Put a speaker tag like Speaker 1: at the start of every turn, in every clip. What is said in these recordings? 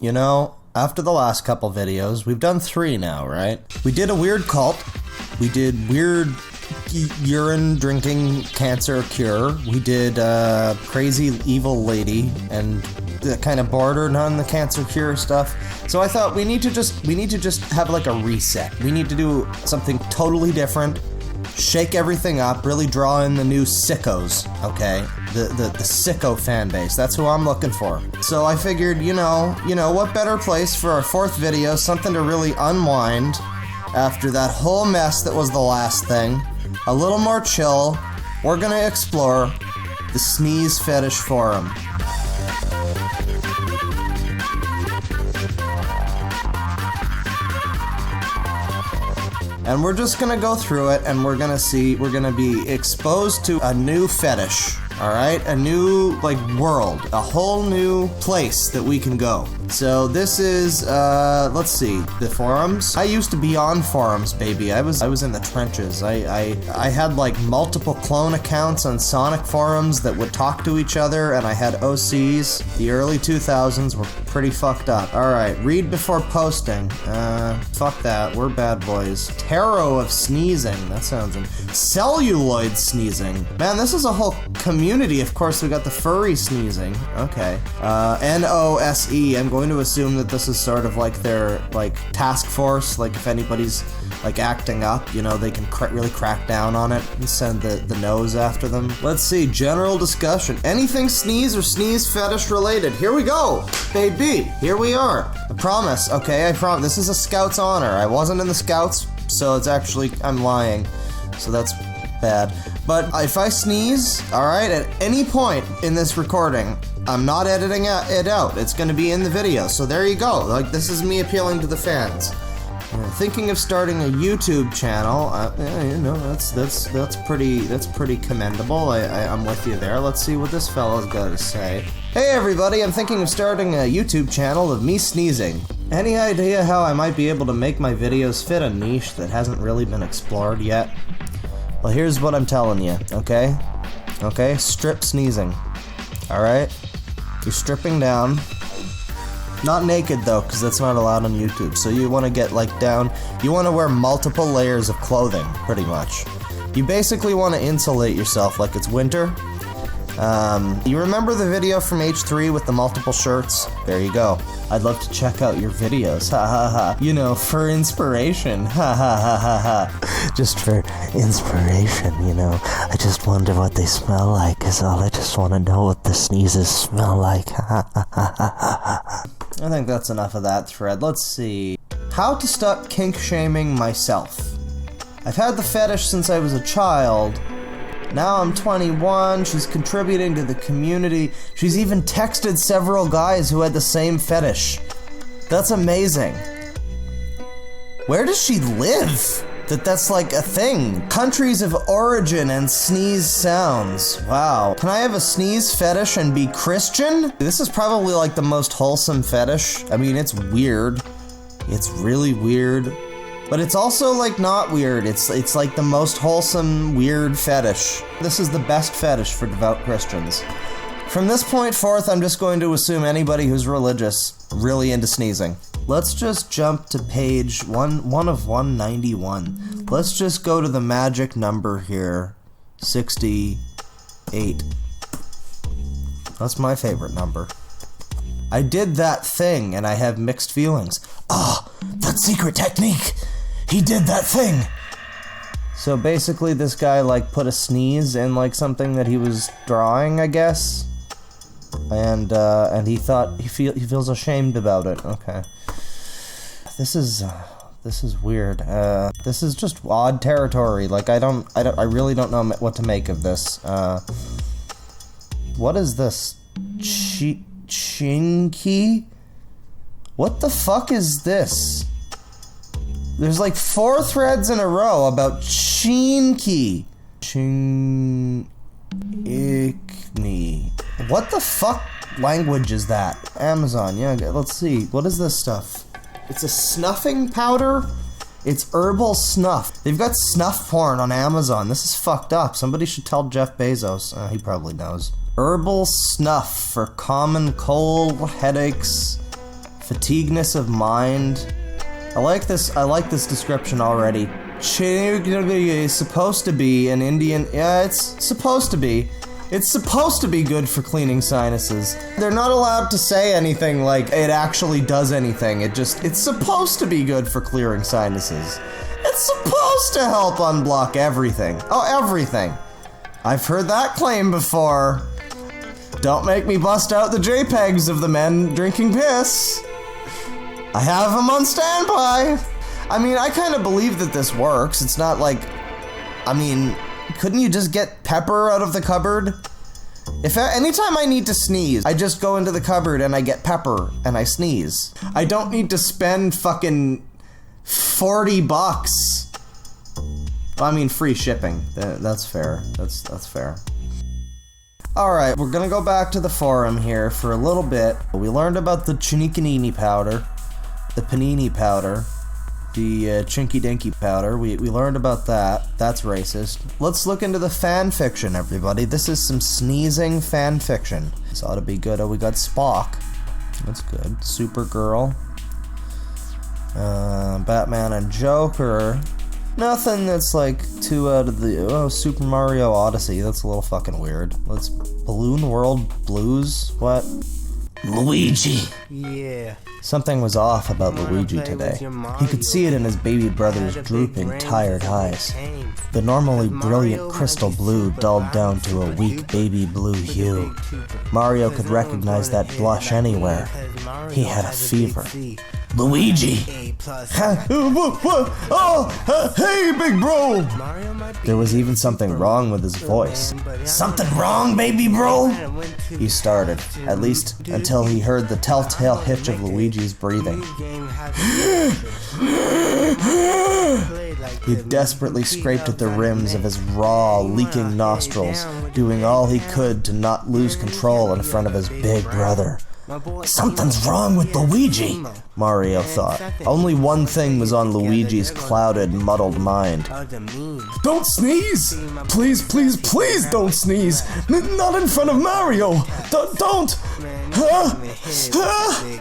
Speaker 1: you know, after the last couple videos, we've done 3 now, right? We did a weird cult. We did weird urine drinking cancer cure. We did crazy evil lady and kind of bordered on the cancer cure stuff. So I thought we need to just have like a reset. We need to do something totally different. Shake everything up, really draw in the new sickos, okay? The sicko fan base, that's who I'm looking for. So I figured, you know, what better place for our 4th video, something to really unwind after that whole mess that was the last thing. A little more chill, we're gonna explore the Sneeze Fetish Forum. And we're just gonna go through it and we're gonna be exposed to a new fetish, alright? A new, like, world. A whole new place that we can go. So this is, let's see, the forums. I used to be on forums, baby. I was in the trenches. I had, like, multiple clone accounts on Sonic forums that would talk to each other, and I had OCs. The early 2000s were pretty fucked up. Alright, read before posting. Fuck that. We're bad boys. Tarot of sneezing. That sounds celluloid sneezing. Man, this is a whole community. Of course, we got the furry sneezing. Okay. NOSE. I'm going to assume that this is sort of like their, like, task force. Like, if anybody's, like, acting up, you know, they can really crack down on it and send the nose after them. Let's see. General discussion. Anything sneeze or sneeze fetish related. Here we go, baby. Here we are. I promise. Okay, I promise. This is a Scout's honor. I wasn't in the Scouts, so it's actually, I'm lying. So that's bad. But if I sneeze, alright, at any point in this recording, I'm not editing it out. It's gonna be in the video. So there you go. Like, this is me appealing to the fans. Thinking of starting a YouTube channel. You know, that's pretty commendable. I'm with you there. Let's see what this fellow's got to say. Hey everybody, I'm thinking of starting a YouTube channel of me sneezing. Any idea how I might be able to make my videos fit a niche that hasn't really been explored yet? Well, here's what I'm telling you, okay? Okay, strip sneezing. Alright? You're stripping down. Not naked though, because that's not allowed on YouTube. So you want to get, like, down. You want to wear multiple layers of clothing, pretty much. You basically want to insulate yourself like it's winter. You remember the video from H3 with the multiple shirts? There you go. I'd love to check out your videos, ha ha ha. You know, for inspiration, ha ha ha ha ha. Just for inspiration, you know. I just wonder what they smell like, is all. I just want to know what the sneezes smell like, ha ha ha ha ha. I think that's enough of that thread. Let's see. How to stop kink shaming myself. I've had the fetish since I was a child. Now I'm 21, she's contributing to the community. She's even texted several guys who had the same fetish. That's amazing. Where does she live? That's like a thing. Countries of origin and sneeze sounds. Wow. Can I have a sneeze fetish and be Christian? This is probably like the most wholesome fetish. I mean, it's weird. It's really weird. But it's also, like, not weird. It's like the most wholesome, weird fetish. This is the best fetish for devout Christians. From this point forth, I'm just going to assume anybody who's religious, really into sneezing. Let's just jump to page one of 191. Let's just go to the magic number here, 68. That's my favorite number. I did that thing, and I have mixed feelings. Ah, that secret technique! He did that thing! So basically this guy, like, put a sneeze in, like, something that he was drawing, I guess? And he thought, he feels ashamed about it. Okay. This is weird. This is just odd territory. Like, I really don't know what to make of this. What is this? Chinky? What the fuck is this? There's like 4 threads in a row about Chinky. Chinky. What the fuck language is that? Amazon, yeah, let's see. What is this stuff? It's a snuffing powder? It's herbal snuff. They've got snuff porn on Amazon. This is fucked up. Somebody should tell Jeff Bezos. He probably knows. Herbal snuff for common cold, headaches, Fatigueness of mind. I like this description already. Is supposed to be an Indian. Yeah, it's supposed to be. It's supposed to be good for cleaning sinuses. They're not allowed to say anything like it actually does anything. It's supposed to be good for clearing sinuses. It's supposed to help unblock everything. Oh, everything. I've heard that claim before. Don't make me bust out the JPEGs of the men drinking piss. I have them on standby. I mean, I kind of believe that this works. It's not like, I mean, couldn't you just get pepper out of the cupboard? Anytime I need to sneeze, I just go into the cupboard and I get pepper and I sneeze. I don't need to spend fucking $40. Well, I mean, free shipping. That's fair. That's fair. Alright, we're gonna go back to the forum here for a little bit. We learned about the Chinicanini powder, the Panini powder, the Chinky Dinky powder. We learned about that. That's racist. Let's look into the fan fiction, everybody. This is some sneezing fan fiction. This ought to be good. Oh, we got Spock. That's good. Supergirl. Batman and Joker. Nothing that's like too out of the Super Mario Odyssey. That's a little fucking weird. Let's Balloon World Blues. What? Luigi. Yeah. Something was off about Luigi today. He could see it in his baby brother's drooping, tired eyes. The normally brilliant crystal blue dulled down to a weak baby blue hue. Mario could recognize that blush anywhere. He had a fever. Luigi! Hey, big bro! There was even something wrong with his voice. Something wrong, baby bro? He started, at least until he heard the telltale hitch of Luigi's breathing. He desperately scraped at the rims of his raw, leaking nostrils, doing all he could to not lose control in front of his big brother. Something's wrong with Luigi, Mario thought. Only one thing was on Luigi's clouded, muddled mind. Don't sneeze! Please, please, please don't sneeze! Not in front of Mario! Don't!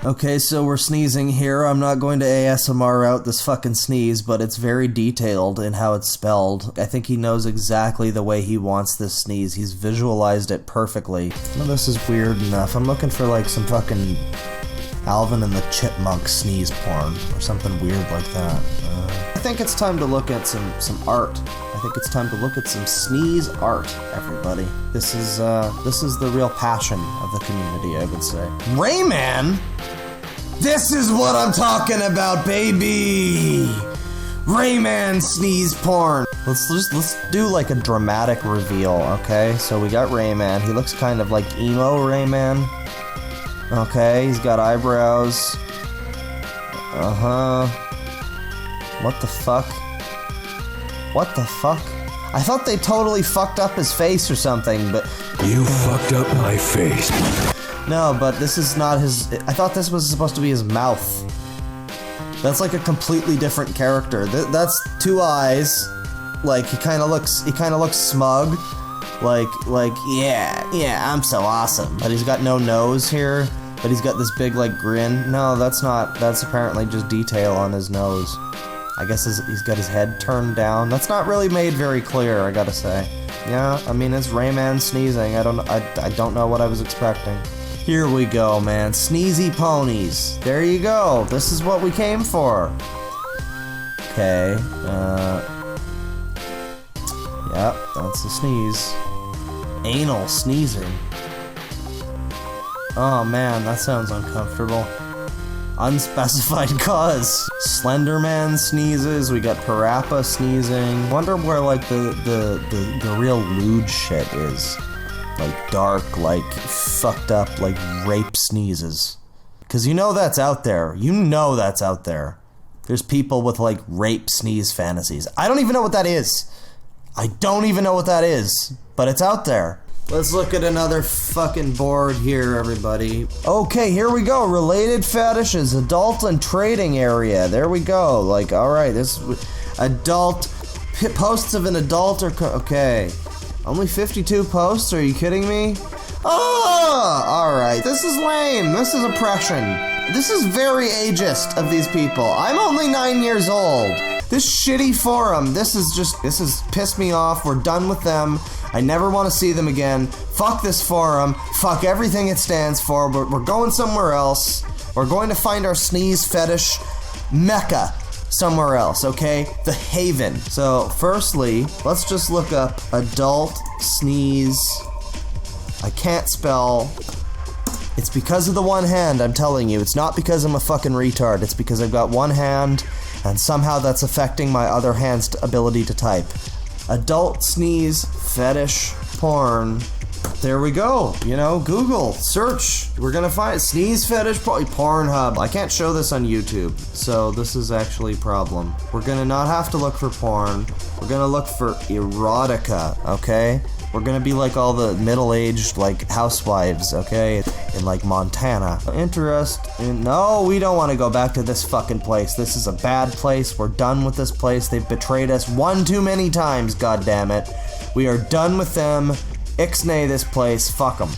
Speaker 1: Okay, so we're sneezing here. I'm not going to ASMR out this fucking sneeze, but it's very detailed in how it's spelled. I think he knows exactly the way he wants this sneeze. He's visualized it perfectly. Well, this is weird enough. I'm looking for like some fucking Alvin and the Chipmunk sneeze porn or something weird like that. I think it's time to look at some art. I think it's time to look at some sneeze art, everybody. This is the real passion of the community, I would say. Rayman? This is what I'm talking about, baby! Rayman sneeze porn. Let's do like a dramatic reveal, okay? So we got Rayman. He looks kind of like emo Rayman. Okay, he's got eyebrows. What the fuck? What the fuck? I thought they totally fucked up his face or something, but...
Speaker 2: You fucked up my face.
Speaker 1: No, but this is not his... I thought this was supposed to be his mouth. That's like a completely different character. That's two eyes. Like, he kind of looks smug. Like, yeah, I'm so awesome. But he's got no nose here. But he's got this big, like, grin. No, that's apparently just detail on his nose. I guess he's got his head turned down. That's not really made very clear, I gotta say. Yeah, I mean, it's Rayman sneezing. I don't know what I was expecting. Here we go, man. Sneezy ponies. There you go. This is what we came for. Okay, yep, that's the sneeze. Anal sneezing. Oh man, that sounds uncomfortable. Unspecified cause. Slenderman sneezes, we got Parappa sneezing. Wonder where like the real lewd shit is. Like dark, like fucked up, like rape sneezes. Cause you know that's out there. You know that's out there. There's people with like rape sneeze fantasies. I don't even know what that is. I don't even know what that is. But it's out there. Let's look at another fucking board here, everybody. Okay, here we go. Related fetishes, adult and trading area. There we go. Like, alright, this adult posts of an adult or okay. Only 52 posts? Are you kidding me? Oh, alright. This is lame. This is oppression. This is very ageist of these people. I'm only 9 years old. This shitty forum, this has pissed me off. We're done with them. I never want to see them again. Fuck this forum. Fuck everything it stands for. We're going somewhere else. We're going to find our sneeze fetish mecca somewhere else, okay? The Haven. So, firstly, let's just look up adult sneeze. I can't spell. It's because of the one hand, I'm telling you. It's not because I'm a fucking retard. It's because I've got one hand, and somehow that's affecting my other hand's ability to type. Adult sneeze fetish porn. There we go. You know, Google, search. We're gonna find sneeze fetish Pornhub. I can't show this on YouTube, so this is actually a problem. We're gonna not have to look for porn. We're gonna look for erotica, okay? We're gonna be like all the middle-aged, like, housewives, okay? In, like, Montana. No, we don't want to go back to this fucking place. This is a bad place. We're done with this place. They've betrayed us one too many times, goddammit. We are done with them. Ixnay this place. Fuck them.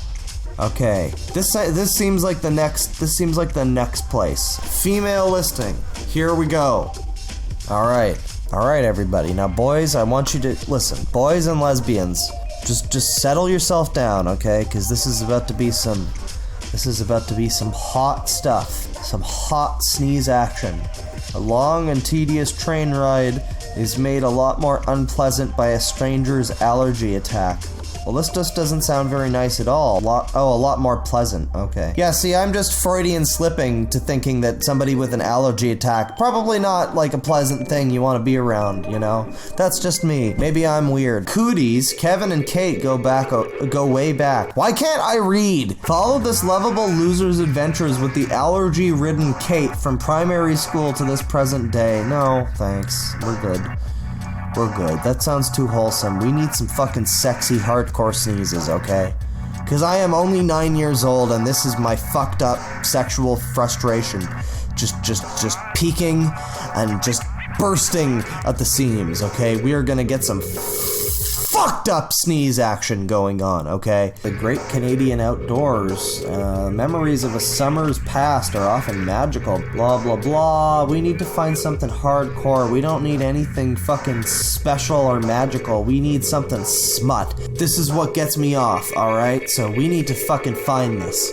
Speaker 1: Okay. This seems like the next place. Female listing. Here we go. Alright, everybody. Now, boys, I want you to listen. Boys and lesbians. Just settle yourself down, okay? Because this is about to be some hot stuff. Some hot sneeze action. A long and tedious train ride is made a lot more unpleasant by a stranger's allergy attack. Well, this just doesn't sound very nice at all. A lot more pleasant. Okay. Yeah, see, I'm just Freudian slipping to thinking that somebody with an allergy attack, probably not like a pleasant thing you want to be around, you know? That's just me. Maybe I'm weird. Cooties, Kevin and Kate go way back. Why can't I read? Follow this lovable loser's adventures with the allergy-ridden Kate from primary school to this present day. No, thanks. We're good. We're good. That sounds too wholesome. We need some fucking sexy hardcore sneezes, okay? Because I am only 9 years old and this is my fucked up sexual frustration. Just peaking and just bursting at the seams, okay? We are gonna get some fucked up sneeze action going on, okay? The great Canadian outdoors, memories of a summer's past are often magical, blah blah blah. We need to find something hardcore. We don't need anything fucking special or magical. We need something smut. This is what gets me off, alright? So we need to fucking find this.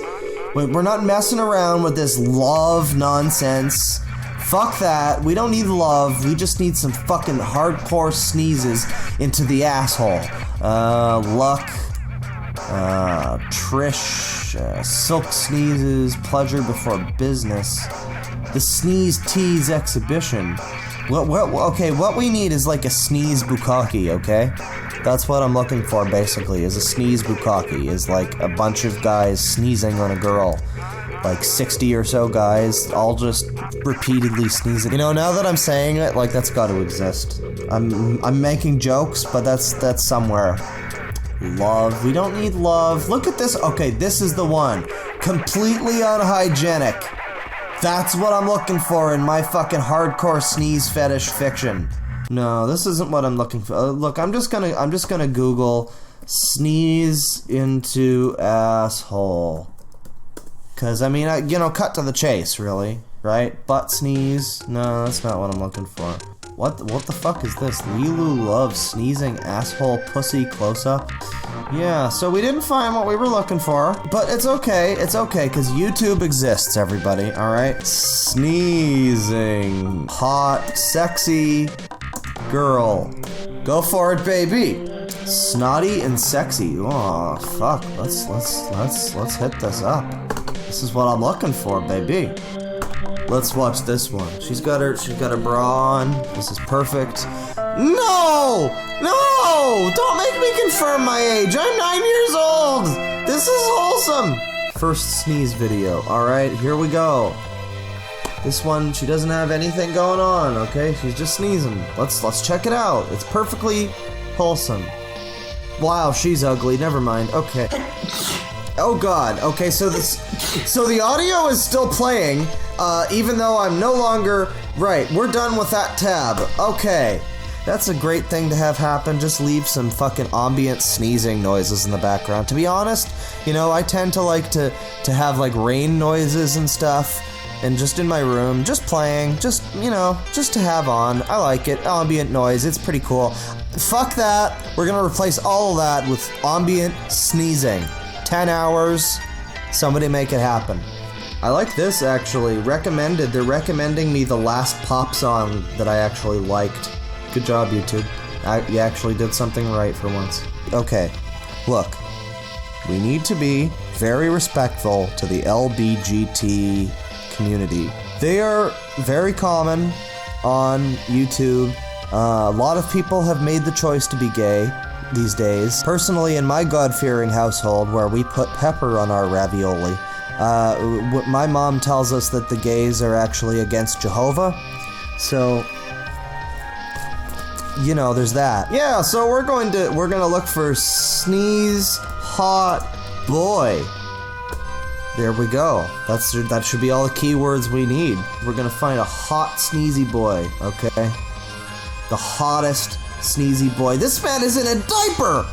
Speaker 1: We're not messing around with this love nonsense. Fuck that. We don't need love. We just need some fucking hardcore sneezes into the asshole. Luck. Trish. Silk sneezes. Pleasure before business. The Sneeze Tease exhibition. Okay, what we need is like a sneeze bukkake, okay? That's what I'm looking for, basically, is a sneeze bukkake. Is like a bunch of guys sneezing on a girl. Like 60 or so guys, all just repeatedly sneezing. You know, now that I'm saying it, like, that's gotta exist. I'm making jokes, but that's somewhere. Love. We don't need love. Look at this. Okay, this is the one. Completely unhygienic. That's what I'm looking for in my fucking hardcore sneeze fetish fiction. No, this isn't what I'm looking for. Look, I'm just gonna Google sneeze into asshole. Cause, I mean, cut to the chase, really, right? Butt sneeze? No, that's not what I'm looking for. What the fuck is this? Lilu loves sneezing asshole pussy close-up? Yeah, so we didn't find what we were looking for, but it's okay, cause YouTube exists, everybody, alright? Sneezing. Hot, sexy girl. Go for it, baby! Snotty and sexy. Oh, fuck, let's hit this up. This is what I'm looking for, baby. Let's watch this one. She's got her bra on. This is perfect. No! Don't make me confirm my age. I'm 9 years old. This is wholesome. First sneeze video. All right, here we go. This one, she doesn't have anything going on. Okay, she's just sneezing. Let's check it out. It's perfectly wholesome. Wow, she's ugly. Never mind. Okay. Oh god, okay, so the audio is still playing, even though I'm no longer, right, we're done with that tab, okay. That's a great thing to have happen, just leave some fucking ambient sneezing noises in the background. To be honest, you know, I tend to like to have like rain noises and stuff, and just in my room, just playing, just, you know, just to have on. I like it. Ambient noise, it's pretty cool. Fuck that. We're gonna replace all of that with ambient sneezing. 10 hours. Somebody make it happen. I like this, actually. Recommended. They're recommending me the last pop song that I actually liked. Good job, YouTube. You actually did something right for once. Okay, look. We need to be very respectful to the LBGT community. They are very common on YouTube. A lot of people have made the choice to be gay these days. Personally, in my God-fearing household, where we put pepper on our ravioli, my mom tells us that the gays are actually against Jehovah. So, you know, there's that. Yeah, so we're gonna look for sneeze hot boy. There we go. That should be all the keywords we need. We're gonna find a hot sneezy boy, okay? The hottest sneezy boy. This man is in a diaper!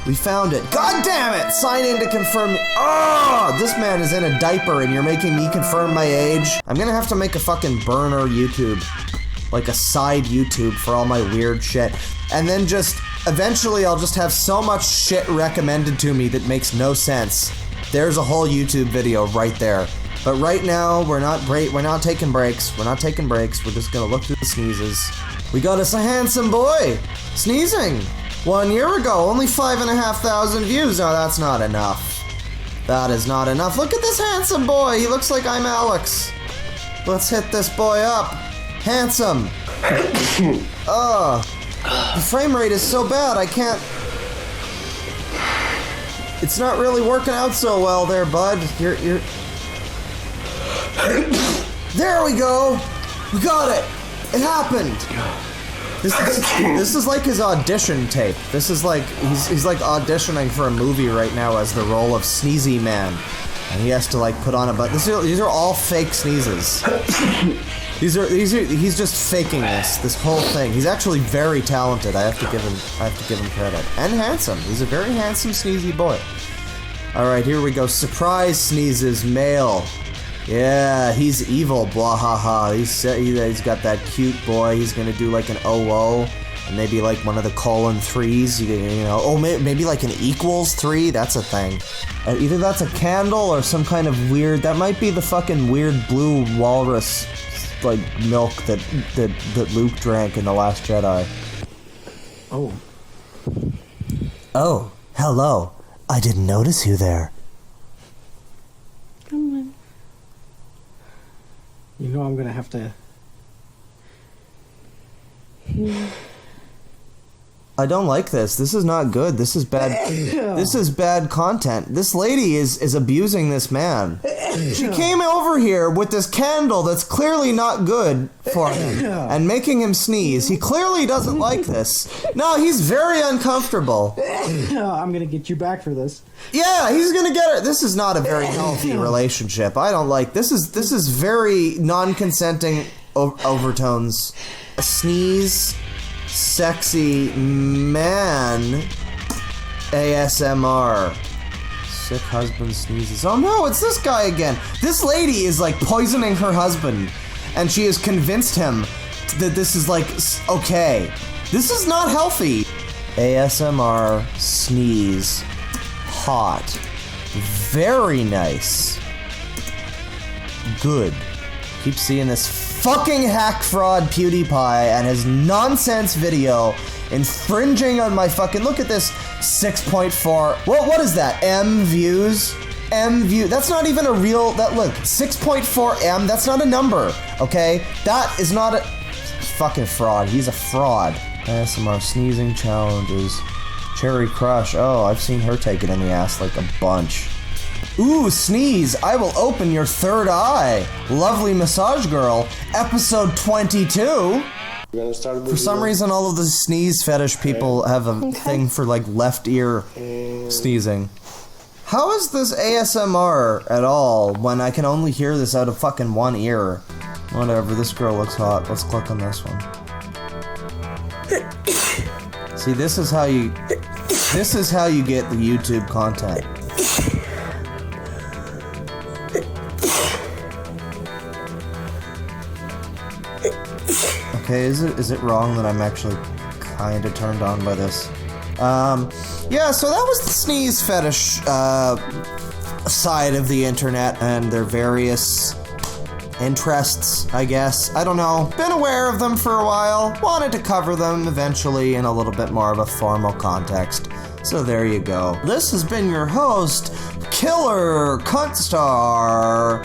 Speaker 1: We found it. God damn it! Sign in to confirm. Oh, this man is in a diaper and you're making me confirm my age. I'm gonna have to make a fucking burner YouTube. Like a side YouTube for all my weird shit. And then just, eventually I'll just have so much shit recommended to me that makes no sense. There's a whole YouTube video right there. But right now, we're not taking breaks. We're not taking breaks. We're just gonna look through the sneezes. We got us a handsome boy sneezing 1 year ago. Only 5,500 views. No, that's not enough. That is not enough. Look at this handsome boy. He looks like I'm Alex. Let's hit this boy up. Handsome. The frame rate is so bad. I can't. It's not really working out so well there, bud. You're. There we go! We got it! It happened! This is like his audition tape. This is like, he's like auditioning for a movie right now as the role of Sneezy Man. And he has to like put on a these are all fake sneezes. He's just faking this whole thing. He's actually very talented. I have to give him credit. And handsome. He's a very handsome sneezy boy. Alright, here we go. Surprise sneezes, male. Yeah, he's evil, blah ha ha. He's got that cute boy. He's gonna do like an OO, and maybe like one of the :3s. You know, oh, maybe like an =3. That's a thing. Either that's a candle or some kind of weird. That might be the fucking weird blue walrus, like milk that Luke drank in The Last Jedi.
Speaker 2: Oh.
Speaker 1: Oh, hello. I didn't notice you there.
Speaker 3: Come on.
Speaker 2: You know I'm gonna have to...
Speaker 1: I don't like this. This is not good. This is bad. This is bad content. This lady is abusing this man. She came over here with this candle that's clearly not good for him and making him sneeze. He clearly doesn't like this. No, he's very uncomfortable.
Speaker 2: I'm gonna get you back for this.
Speaker 1: Yeah, he's gonna get her. This is not a very healthy relationship. I don't like this. This is very non-consenting overtones. A sneeze. Sexy man ASMR. Sick husband sneezes. Oh no, it's this guy again. This lady is like poisoning her husband, and she has convinced him that this is like okay. This is not healthy. ASMR sneeze. Hot. Very nice. Good. Keep seeing this fucking hack fraud PewDiePie and his nonsense video infringing on my fucking, look at this, 6.4, what is that, M views? M view, that's not even a real, that look, 6.4 M, that's not a number, okay? That is not a, fucking fraud, he's a fraud. ASMR sneezing challenges. Cherry Crush, oh, I've seen her take it in the ass like a bunch. Ooh, sneeze, I will open your third eye. Lovely Massage Girl, episode 22. For some reason, all of the sneeze fetish people have a thing for, like, left ear sneezing. How is this ASMR at all when I can only hear this out of fucking one ear? Whatever, this girl looks hot. Let's click on this one. See, this is how you get the YouTube content. Okay, is it wrong that I'm actually kind of turned on by this? Yeah, so that was the sneeze fetish side of the internet and their various interests, I guess. I don't know. Been aware of them for a while. Wanted to cover them eventually in a little bit more of a formal context. So there you go. This has been your host, Killer Cuntstar.